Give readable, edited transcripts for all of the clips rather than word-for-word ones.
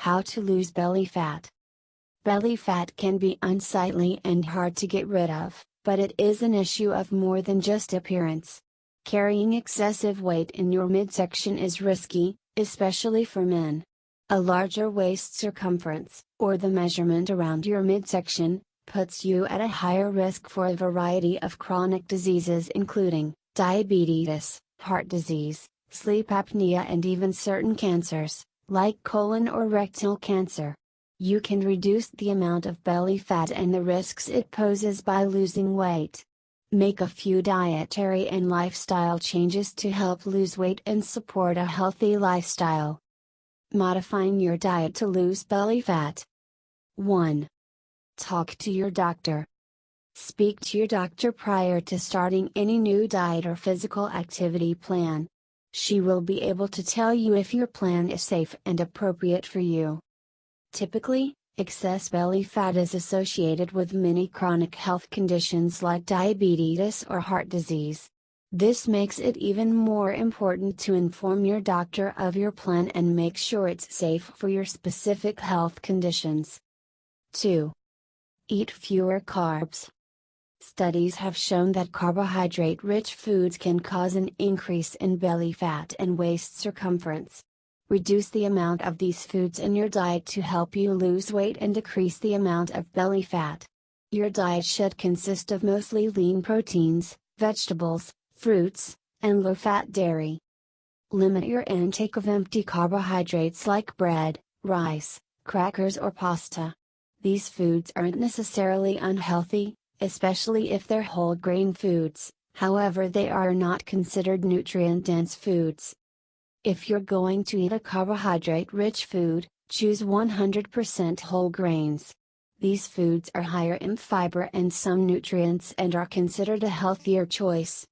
How to lose belly fat. Belly fat can be unsightly and hard to get rid of, but it is an issue of more than just appearance. Carrying excessive weight in your midsection is risky, especially for men. A larger waist circumference, or the measurement around your midsection, puts you at a higher risk for a variety of chronic diseases including diabetes, heart disease, sleep apnea, and even certain cancers, like colon or rectal cancer. You can reduce the amount of belly fat and the risks it poses by losing weight. Make a few dietary and lifestyle changes to help lose weight and support a healthy lifestyle. Modifying your diet to lose belly fat. 1. Talk to your doctor. Speak to your doctor prior to starting any new diet or physical activity plan. She will be able to tell you if your plan is safe and appropriate for you. Typically, excess belly fat is associated with many chronic health conditions like diabetes or heart disease. This makes it even more important to inform your doctor of your plan and make sure it's safe for your specific health conditions. 2. Eat fewer carbs. Studies have shown that carbohydrate-rich foods can cause an increase in belly fat and waist circumference. Reduce the amount of these foods in your diet to help you lose weight and decrease the amount of belly fat. Your diet should consist of mostly lean proteins, vegetables, fruits, and low-fat dairy. Limit your intake of empty carbohydrates like bread, rice, crackers, or pasta. These foods aren't necessarily unhealthy, especially if they're whole grain foods, however they are not considered nutrient-dense foods. If you're going to eat a carbohydrate-rich food, choose 100% whole grains. These foods are higher in fiber and some nutrients and are considered a healthier choice.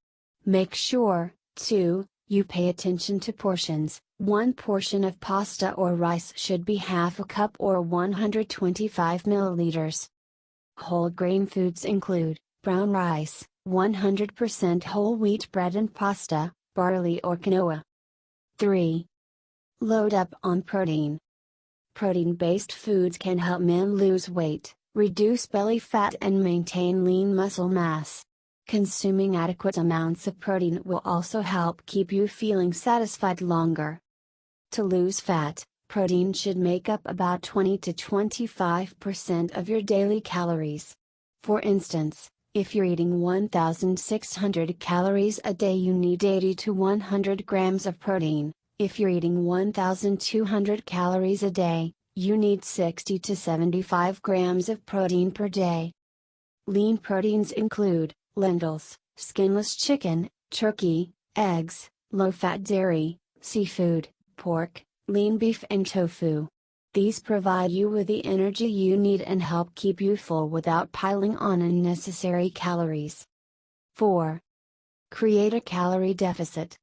Make sure, too, you pay attention to portions. One portion of pasta or rice should be half a cup or 125 milliliters. Whole grain foods include brown rice, 100% whole wheat bread and pasta, barley or quinoa. 3. Load up on protein. Protein-based foods can help men lose weight, reduce belly fat, and maintain lean muscle mass. Consuming adequate amounts of protein will also help keep you feeling satisfied longer. To lose fat, protein should make up about 20 to 25% of your daily calories. For instance, if you're eating 1,600 calories a day, you need 80 to 100 grams of protein. If you're eating 1,200 calories a day, you need 60 to 75 grams of protein per day. Lean proteins include lentils, skinless chicken, turkey, eggs, low-fat dairy, seafood, pork, lean beef, and tofu. These provide you with the energy you need and help keep you full without piling on unnecessary calories. 4. Create a calorie deficit.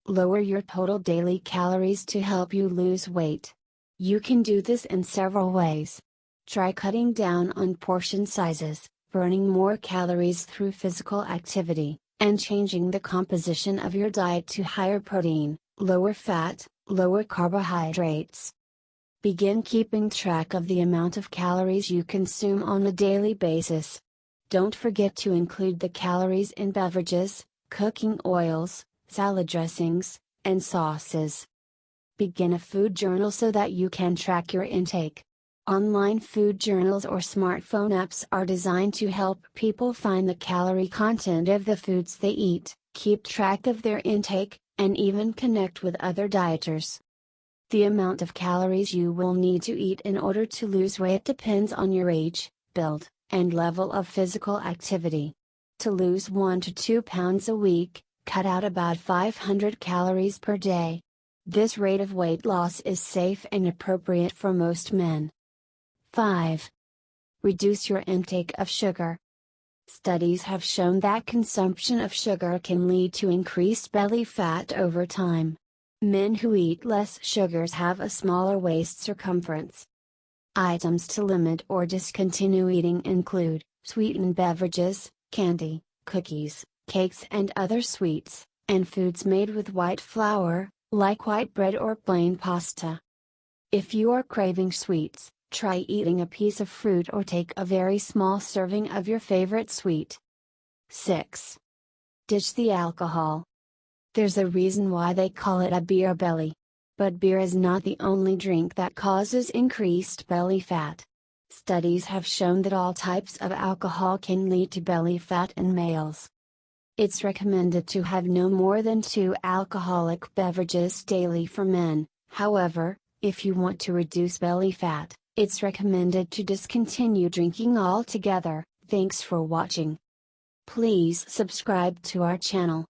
Lower your total daily calories to help you lose weight. You can do this in several ways. Try cutting down on portion sizes, burning more calories through physical activity, and changing the composition of your diet to higher protein, lower fat, lower carbohydrates. Begin keeping track of the amount of calories you consume on a daily basis. Don't forget to include the calories in beverages, cooking oils, salad dressings, and sauces. Begin a food journal so that you can track your intake. Online food journals or smartphone apps are designed to help people find the calorie content of the foods they eat, keep track of their intake, and even connect with other dieters. The amount of calories you will need to eat in order to lose weight depends on your age, build, and level of physical activity. To lose 1 to 2 pounds a week, cut out about 500 calories per day. This rate of weight loss is safe and appropriate for most men. 5. Reduce your intake of sugar. Studies have shown that consumption of sugar can lead to increased belly fat over time. Men who eat less sugars have a smaller waist circumference. Items to limit or discontinue eating include sweetened beverages, candy, cookies, cakes, and other sweets, and foods made with white flour, like white bread or plain pasta. If you are craving sweets, try eating a piece of fruit or take a very small serving of your favorite sweet. 6. Ditch the alcohol. There's a reason why they call it a beer belly. But beer is not the only drink that causes increased belly fat. Studies have shown that all types of alcohol can lead to belly fat in males. It's recommended to have no more than 2 alcoholic beverages daily for men. However, if you want to reduce belly fat, it's recommended to discontinue drinking altogether. Thanks for watching. Please subscribe to our channel.